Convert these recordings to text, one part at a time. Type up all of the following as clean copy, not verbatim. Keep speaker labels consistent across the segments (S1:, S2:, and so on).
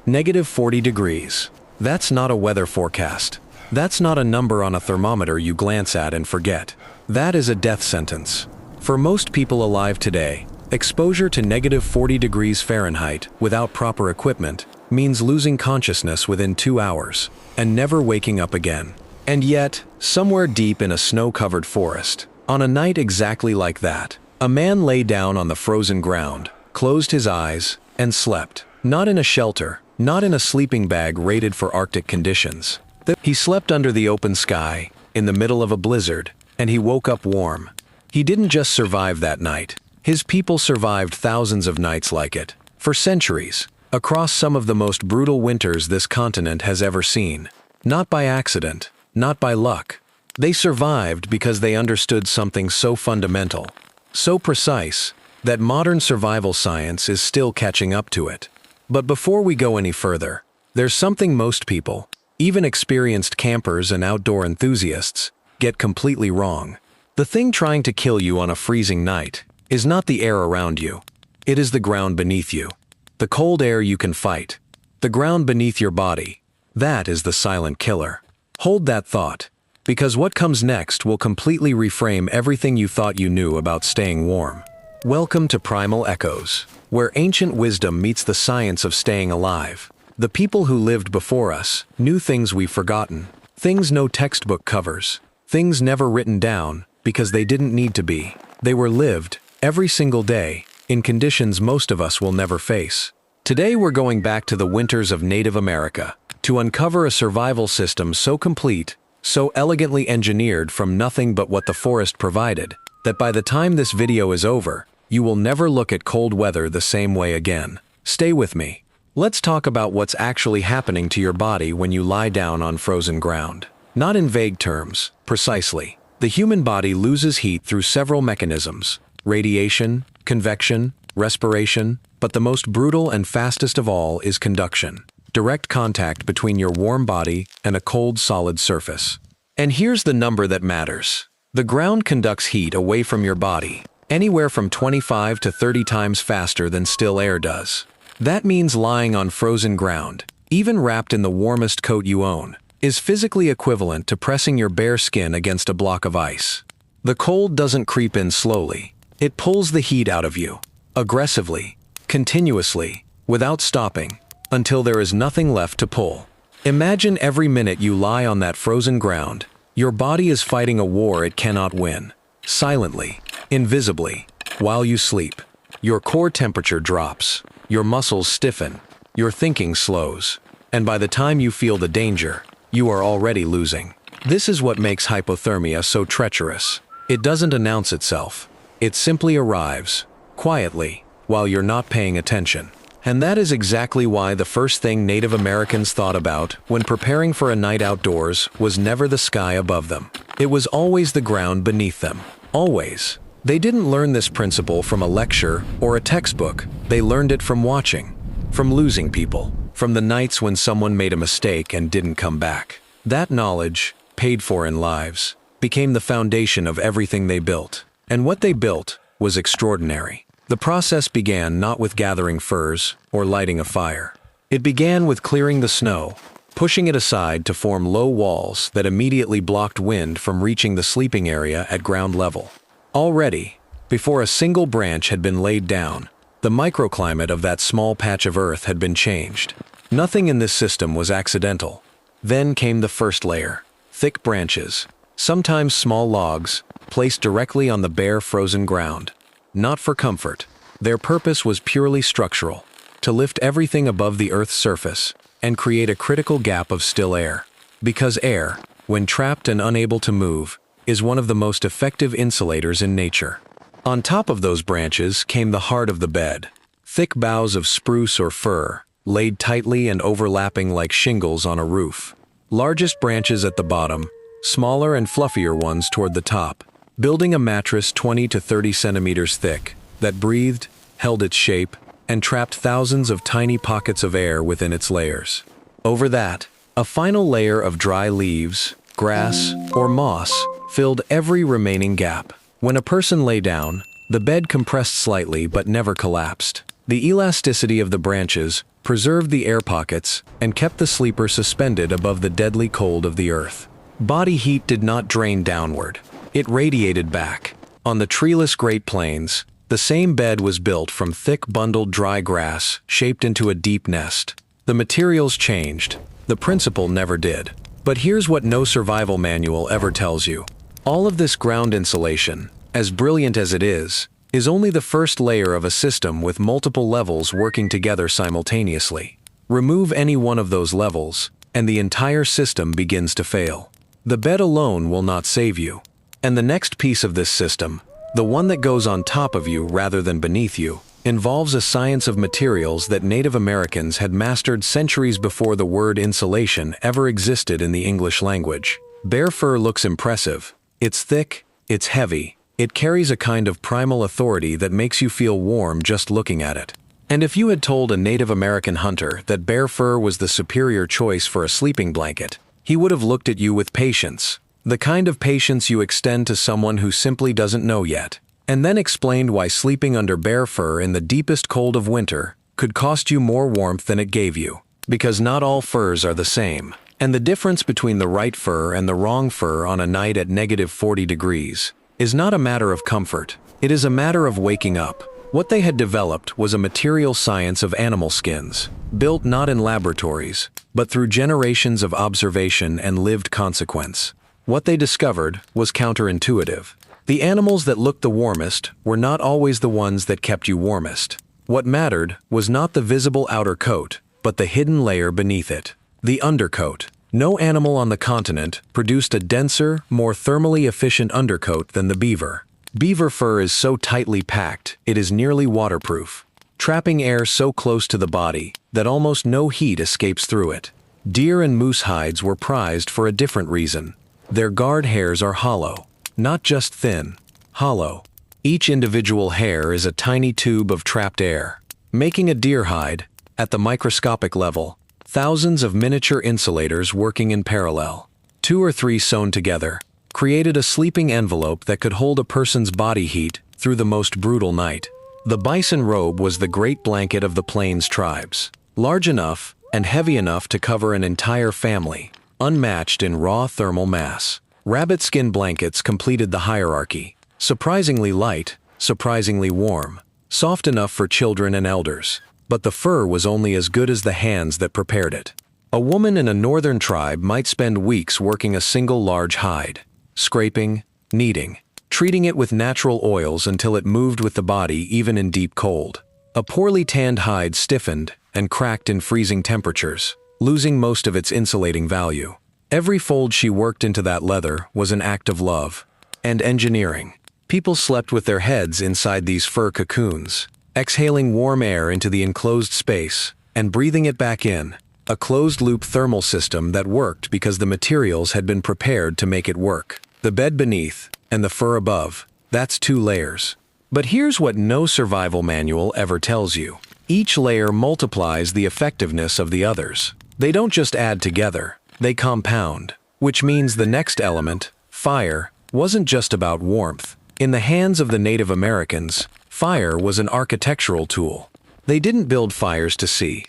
S1: -40 degrees. That's not a weather forecast. That's not a number on a thermometer you glance at and forget. That is a death sentence. For most people alive today, exposure to -40 degrees Fahrenheit without proper equipment means losing consciousness within 2 hours and never waking up again. And yet, somewhere deep in a snow-covered forest, on a night exactly like that, a man lay down on the frozen ground, closed his eyes, and slept. Not in a shelter, not in a sleeping bag rated for Arctic conditions. He slept under the open sky, in the middle of a blizzard, and he woke up warm. He didn't just survive that night. His people survived thousands of nights like it, for centuries, across some of the most brutal winters this continent has ever seen. Not by accident, not by luck. They survived because they understood something so fundamental, so precise, that modern survival science is still catching up to it. But before we go any further, there's something most people, even experienced campers and outdoor enthusiasts, get completely wrong. The thing trying to kill you on a freezing night is not the air around you. It is the ground beneath you. The cold air you can fight. The ground beneath your body. That is the silent killer. Hold that thought, because what comes next will completely reframe everything you thought you knew about staying warm. Welcome to Primal Echoes, where ancient wisdom meets the science of staying alive. The people who lived before us knew things we've forgotten, things no textbook covers, things never written down because they didn't need to be. They were lived, every single day, in conditions most of us will never face. Today we're going back to the winters of Native America to uncover a survival system so complete, so elegantly engineered from nothing but what the forest provided, that by the time this video is over, you will never look at cold weather the same way again. Stay with me. Let's talk about what's actually happening to your body when you lie down on frozen ground. Not in vague terms, precisely. The human body loses heat through several mechanisms: radiation, convection, respiration, but the most brutal and fastest of all is conduction. Direct contact between your warm body and a cold, solid surface. And here's the number that matters. The ground conducts heat away from your body, anywhere from 25 to 30 times faster than still air does. That means lying on frozen ground, even wrapped in the warmest coat you own, is physically equivalent to pressing your bare skin against a block of ice. The cold doesn't creep in slowly. It pulls the heat out of you, aggressively, continuously, without stopping, until there is nothing left to pull. Imagine every minute you lie on that frozen ground, your body is fighting a war it cannot win. Silently, invisibly, while you sleep. Your core temperature drops, your muscles stiffen, your thinking slows, and by the time you feel the danger, you are already losing. This is what makes hypothermia so treacherous. It doesn't announce itself. It simply arrives, quietly, while you're not paying attention. And that is exactly why the first thing Native Americans thought about when preparing for a night outdoors was never the sky above them. It was always the ground beneath them. Always. They didn't learn this principle from a lecture or a textbook. They learned it from watching, from losing people, from the nights when someone made a mistake and didn't come back. That knowledge, paid for in lives, became the foundation of everything they built. And what they built was extraordinary. The process began not with gathering furs or lighting a fire. It began with clearing the snow, pushing it aside to form low walls that immediately blocked wind from reaching the sleeping area at ground level. Already, before a single branch had been laid down, the microclimate of that small patch of earth had been changed. Nothing in this system was accidental. Then came the first layer: thick branches, sometimes small logs, placed directly on the bare frozen ground. Not for comfort. Their purpose was purely structural, to lift everything above the Earth's surface and create a critical gap of still air. Because air, when trapped and unable to move, is one of the most effective insulators in nature. On top of those branches came the heart of the bed, thick boughs of spruce or fir, laid tightly and overlapping like shingles on a roof. Largest branches at the bottom, smaller and fluffier ones toward the top, building a mattress 20 to 30 centimeters thick that breathed, held its shape, and trapped thousands of tiny pockets of air within its layers. Over that, a final layer of dry leaves, grass, or moss filled every remaining gap. When a person lay down, the bed compressed slightly but never collapsed. The elasticity of the branches preserved the air pockets and kept the sleeper suspended above the deadly cold of the earth. Body heat did not drain downward. It radiated back. On the treeless Great Plains, the same bed was built from thick bundled dry grass shaped into a deep nest. The materials changed. The principle never did. But here's what no survival manual ever tells you. All of this ground insulation, as brilliant as it is only the first layer of a system with multiple levels working together simultaneously. Remove any one of those levels, and the entire system begins to fail. The bed alone will not save you. And the next piece of this system, the one that goes on top of you rather than beneath you, involves a science of materials that Native Americans had mastered centuries before the word insulation ever existed in the English language. Bear fur looks impressive. It's thick, it's heavy. It carries a kind of primal authority that makes you feel warm just looking at it. And if you had told a Native American hunter that bear fur was the superior choice for a sleeping blanket, he would have looked at you with patience, the kind of patience you extend to someone who simply doesn't know yet, and then explained why sleeping under bear fur in the deepest cold of winter could cost you more warmth than it gave you. Because not all furs are the same, and the difference between the right fur and the wrong fur on a night at -40 degrees is not a matter of comfort. It is a matter of waking up. What they had developed was a material science of animal skins, built not in laboratories, but through generations of observation and lived consequence. What they discovered was counterintuitive. The animals that looked the warmest were not always the ones that kept you warmest. What mattered was not the visible outer coat, but the hidden layer beneath it, the undercoat. No animal on the continent produced a denser, more thermally efficient undercoat than the beaver. Beaver fur is so tightly packed, it is nearly waterproof, trapping air so close to the body that almost no heat escapes through it. Deer and moose hides were prized for a different reason. Their guard hairs are hollow, not just thin, hollow. Each individual hair is a tiny tube of trapped air, making a deer hide, at the microscopic level, thousands of miniature insulators working in parallel. 2 or 3 sewn together, created a sleeping envelope that could hold a person's body heat through the most brutal night. The bison robe was the great blanket of the Plains tribes, large enough and heavy enough to cover an entire family, unmatched in raw thermal mass. Rabbit skin blankets completed the hierarchy, surprisingly light, surprisingly warm, soft enough for children and elders. But the fur was only as good as the hands that prepared it. A woman in a northern tribe might spend weeks working a single large hide, scraping, kneading, treating it with natural oils until it moved with the body even in deep cold. A poorly tanned hide stiffened and cracked in freezing temperatures, losing most of its insulating value. Every fold she worked into that leather was an act of love and engineering. People slept with their heads inside these fur cocoons, exhaling warm air into the enclosed space and breathing it back in, a closed-loop thermal system that worked because the materials had been prepared to make it work. The bed beneath and the fur above, that's 2 layers. But here's what no survival manual ever tells you. Each layer multiplies the effectiveness of the others. They don't just add together, they compound, which means the next element, fire, wasn't just about warmth. In the hands of the Native Americans, fire was an architectural tool. They didn't build fires to see.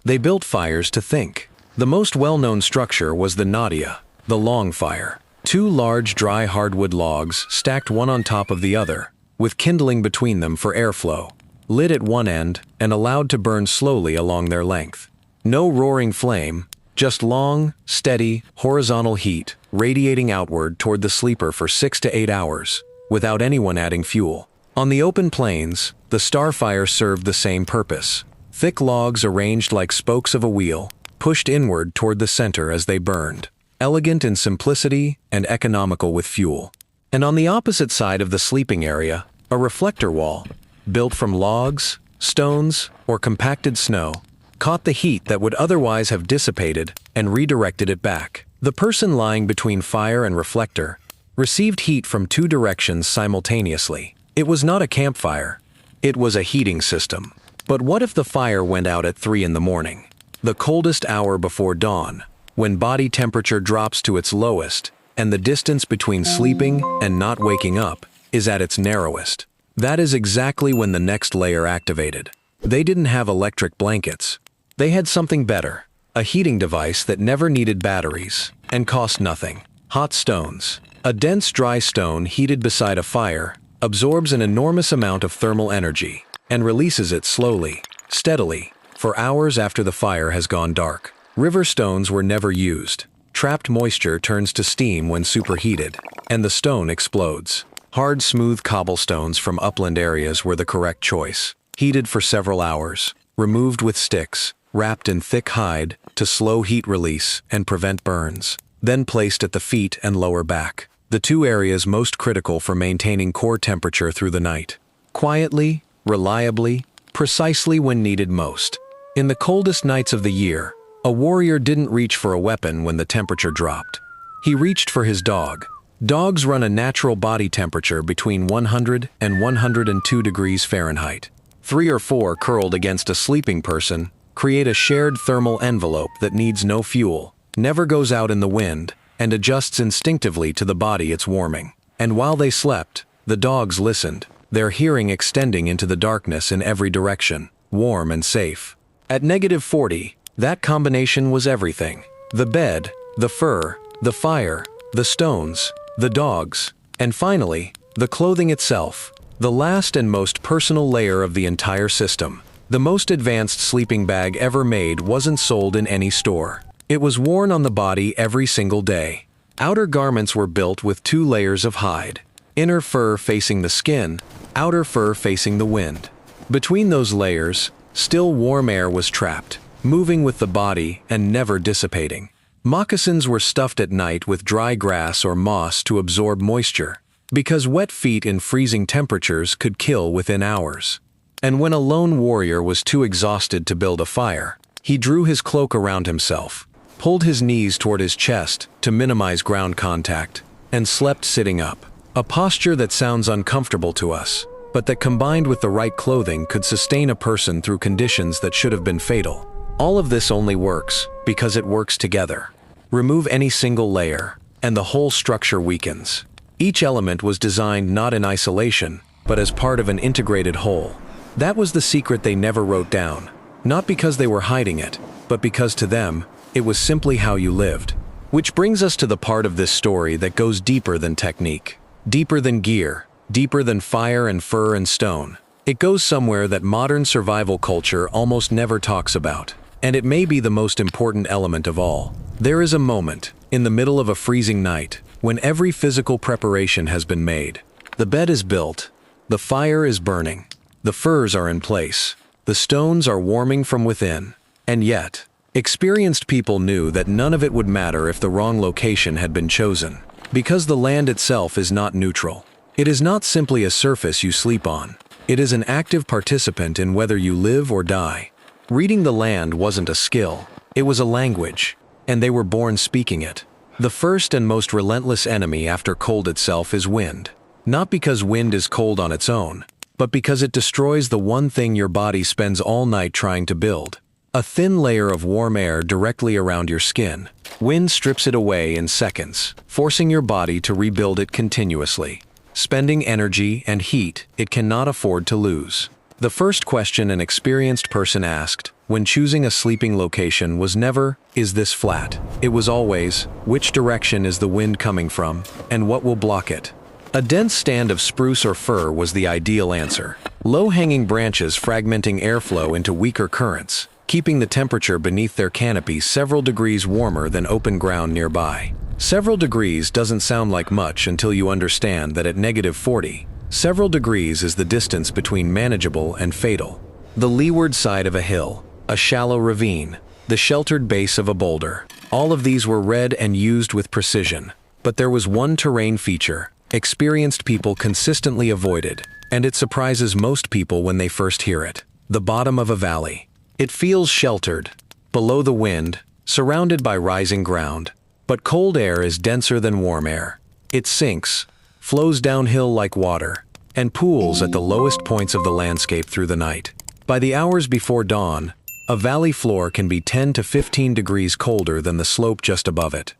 S1: They built fires to think. The most well-known structure was the nadia, the long fire. 2 large dry hardwood logs stacked one on top of the other, with kindling between them for airflow, lit at one end and allowed to burn slowly along their length. No roaring flame, just long, steady, horizontal heat radiating outward toward the sleeper for 6 to 8 hours, without anyone adding fuel. On the open plains, the starfire served the same purpose. Thick logs arranged like spokes of a wheel, pushed inward toward the center as they burned, elegant in simplicity and economical with fuel. And on the opposite side of the sleeping area, a reflector wall, built from logs, stones, or compacted snow, caught the heat that would otherwise have dissipated and redirected it back. The person lying between fire and reflector received heat from 2 directions simultaneously. It was not a campfire. It was a heating system. But what if the fire went out at 3 in the morning? The coldest hour before dawn, when body temperature drops to its lowest, and the distance between sleeping and not waking up is at its narrowest. That is exactly when the next layer activated. They didn't have electric blankets. They had something better, a heating device that never needed batteries and cost nothing. Hot stones. A dense dry stone heated beside a fire absorbs an enormous amount of thermal energy and releases it slowly, steadily, for hours after the fire has gone dark. River stones were never used. Trapped moisture turns to steam when superheated, and the stone explodes. Hard, smooth cobblestones from upland areas were the correct choice. Heated for several hours, removed with sticks, wrapped in thick hide to slow heat release and prevent burns, then placed at the feet and lower back, the two areas most critical for maintaining core temperature through the night. Quietly, reliably, precisely when needed most. In the coldest nights of the year, a warrior didn't reach for a weapon when the temperature dropped. He reached for his dog. Dogs run a natural body temperature between 100 and 102 degrees Fahrenheit. 3 or 4 curled against a sleeping person create a shared thermal envelope that needs no fuel, never goes out in the wind, and adjusts instinctively to the body it's warming. And while they slept, the dogs listened, their hearing extending into the darkness in every direction, warm and safe. At -40, that combination was everything. The bed, the fur, the fire, the stones, the dogs, and finally, the clothing itself, the last and most personal layer of the entire system. The most advanced sleeping bag ever made wasn't sold in any store. It was worn on the body every single day. Outer garments were built with 2 layers of hide, inner fur facing the skin, outer fur facing the wind. Between those layers, still warm air was trapped, moving with the body and never dissipating. Moccasins were stuffed at night with dry grass or moss to absorb moisture, because wet feet in freezing temperatures could kill within hours. And when a lone warrior was too exhausted to build a fire, he drew his cloak around himself, pulled his knees toward his chest to minimize ground contact, and slept sitting up. A posture that sounds uncomfortable to us, but that combined with the right clothing could sustain a person through conditions that should have been fatal. All of this only works because it works together. Remove any single layer, and the whole structure weakens. Each element was designed not in isolation, but as part of an integrated whole. That was the secret they never wrote down, not because they were hiding it, but because to them, it was simply how you lived. Which brings us to the part of this story that goes deeper than technique, deeper than gear, deeper than fire and fur and stone. It goes somewhere that modern survival culture almost never talks about, and it may be the most important element of all. There is a moment, in the middle of a freezing night, when every physical preparation has been made. The bed is built, the fire is burning, the furs are in place, the stones are warming from within, and yet, experienced people knew that none of it would matter if the wrong location had been chosen, because the land itself is not neutral. It is not simply a surface you sleep on. It is an active participant in whether you live or die. Reading the land wasn't a skill, it was a language, and they were born speaking it. The first and most relentless enemy after cold itself is wind. Not because wind is cold on its own, but because it destroys the one thing your body spends all night trying to build. A thin layer of warm air directly around your skin. Wind strips it away in seconds, forcing your body to rebuild it continuously, spending energy and heat it cannot afford to lose. The first question an experienced person asked when choosing a sleeping location was never, "Is this flat?" It was always, "Which direction is the wind coming from, and what will block it?" A dense stand of spruce or fir was the ideal answer. Low-hanging branches fragmenting airflow into weaker currents, keeping the temperature beneath their canopy several degrees warmer than open ground nearby. Several degrees doesn't sound like much until you understand that at -40, several degrees is the distance between manageable and fatal. The leeward side of a hill, a shallow ravine, the sheltered base of a boulder, all of these were read and used with precision. But there was one terrain feature experienced people consistently avoided, and it surprises most people when they first hear it: the bottom of a valley. It feels sheltered, below the wind, surrounded by rising ground, but cold air is denser than warm air. It sinks, flows downhill like water, and pools at the lowest points of the landscape through the night. By the hours before dawn, a valley floor can be 10 to 15 degrees colder than the slope just above it.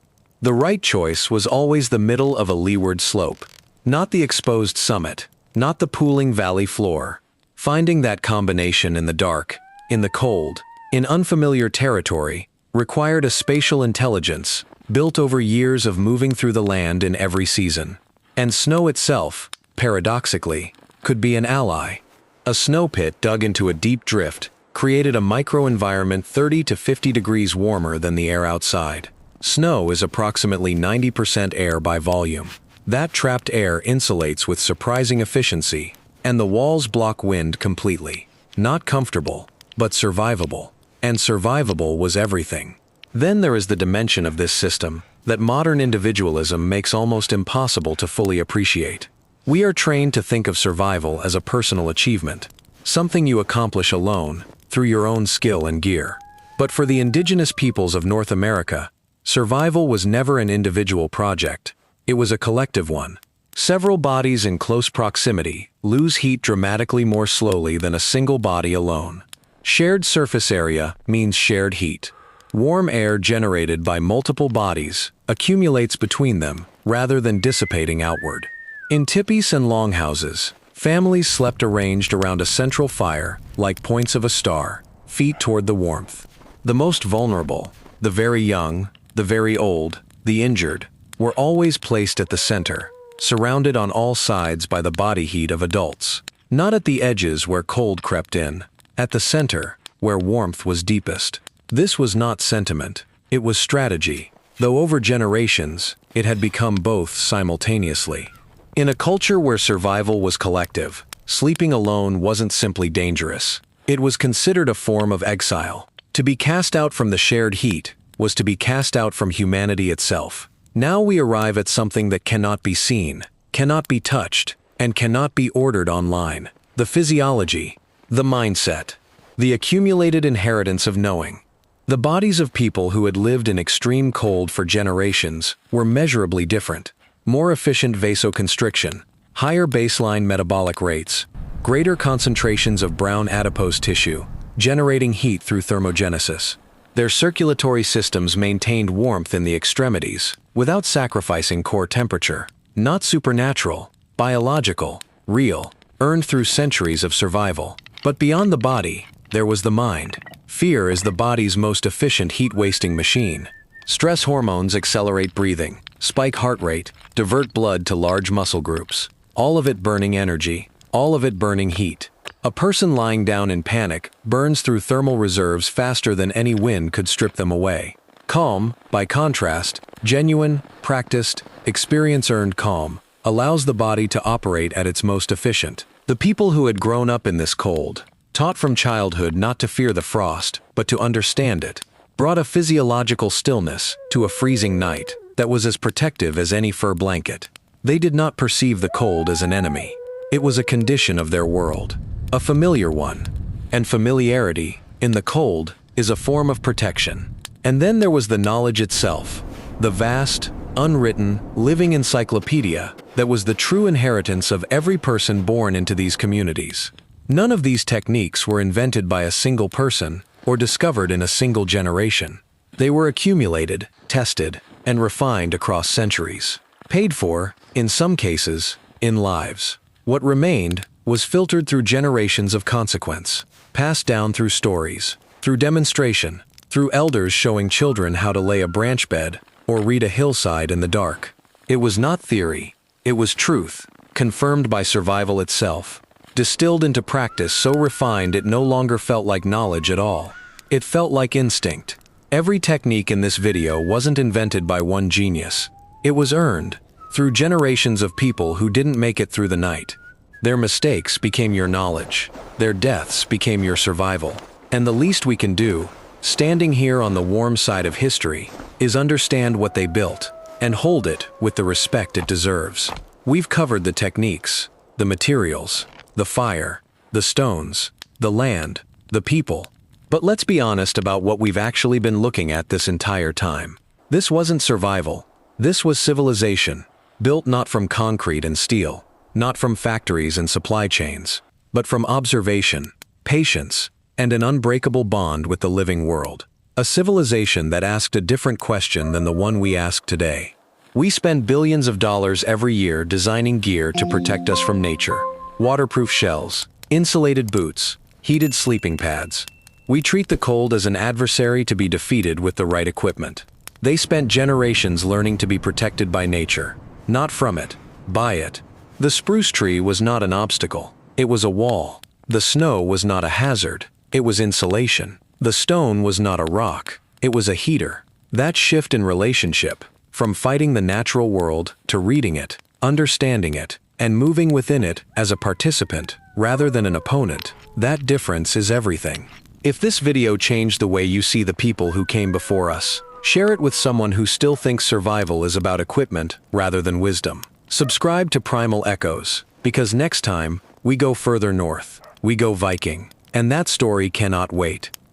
S1: The right choice was always the middle of a leeward slope. Not the exposed summit, not the pooling valley floor. Finding that combination in the dark, in the cold, in unfamiliar territory, required a spatial intelligence built over years of moving through the land in every season. And snow itself, paradoxically, could be an ally. A snow pit dug into a deep drift created a microenvironment 30 to 50 degrees warmer than the air outside. Snow is approximately 90% air by volume. That trapped air insulates with surprising efficiency, and the walls block wind completely. Not comfortable, but survivable. And survivable was everything. Then there is the dimension of this system that modern individualism makes almost impossible to fully appreciate. We are trained to think of survival as a personal achievement, something you accomplish alone, through your own skill and gear. But for the indigenous peoples of North America, survival was never an individual project. It was a collective one. Several bodies in close proximity lose heat dramatically more slowly than a single body alone. Shared surface area means shared heat. Warm air generated by multiple bodies accumulates between them rather than dissipating outward. In tipis and longhouses, families slept arranged around a central fire like points of a star, feet toward the warmth. The most vulnerable, the very young, the very old, the injured, were always placed at the center, surrounded on all sides by the body heat of adults. Not at the edges where cold crept in, at the center, where warmth was deepest. This was not sentiment, it was strategy, though over generations, it had become both simultaneously. In a culture where survival was collective, sleeping alone wasn't simply dangerous. It was considered a form of exile. To be cast out from the shared heat was to be cast out from humanity itself. Now we arrive at something that cannot be seen, cannot be touched, and cannot be ordered online. The physiology, the mindset, the accumulated inheritance of knowing. The bodies of people who had lived in extreme cold for generations were measurably different. More efficient vasoconstriction, higher baseline metabolic rates, greater concentrations of brown adipose tissue, generating heat through thermogenesis. Their circulatory systems maintained warmth in the extremities, without sacrificing core temperature. Not supernatural, biological, real, earned through centuries of survival. But beyond the body, there was the mind. Fear is the body's most efficient heat-wasting machine. Stress hormones accelerate breathing, spike heart rate, divert blood to large muscle groups. All of it burning energy, all of it burning heat. A person lying down in panic burns through thermal reserves faster than any wind could strip them away. Calm, by contrast, genuine, practiced, experience-earned calm, allows the body to operate at its most efficient. The people who had grown up in this cold, taught from childhood not to fear the frost, but to understand it, brought a physiological stillness to a freezing night that was as protective as any fur blanket. They did not perceive the cold as an enemy. It was a condition of their world, a familiar one. And familiarity, in the cold, is a form of protection. And then there was the knowledge itself, the vast, unwritten, living encyclopedia that was the true inheritance of every person born into these communities. None of these techniques were invented by a single person or discovered in a single generation. They were accumulated, tested, and refined across centuries. Paid for, in some cases, in lives. What remained was filtered through generations of consequence, passed down through stories, through demonstration, through elders showing children how to lay a branch bed or read a hillside in the dark. It was not theory, it was truth, confirmed by survival itself, distilled into practice so refined it no longer felt like knowledge at all. It felt like instinct. Every technique in this video wasn't invented by one genius. It was earned through generations of people who didn't make it through the night. Their mistakes became your knowledge. Their deaths became your survival. And the least we can do, standing here on the warm side of history, is understand what they built and hold it with the respect it deserves. We've covered the techniques, the materials, the fire, the stones, the land, the people. But let's be honest about what we've actually been looking at this entire time. This wasn't survival. This was civilization, built not from concrete and steel, not from factories and supply chains, but from observation, patience, and an unbreakable bond with the living world. A civilization that asked a different question than the one we ask today. We spend billions of dollars every year designing gear to protect us from nature. Waterproof shells, insulated boots, heated sleeping pads. We treat the cold as an adversary to be defeated with the right equipment. They spent generations learning to be protected by nature, not from it, by it. The spruce tree was not an obstacle, it was a wall. The snow was not a hazard, it was insulation. The stone was not a rock, it was a heater. That shift in relationship, from fighting the natural world to reading it, understanding it, and moving within it as a participant rather than an opponent, that difference is everything. If this video changed the way you see the people who came before us, share it with someone who still thinks survival is about equipment rather than wisdom. Subscribe to Primal Echoes, because next time, we go further north, we go Viking, and that story cannot wait.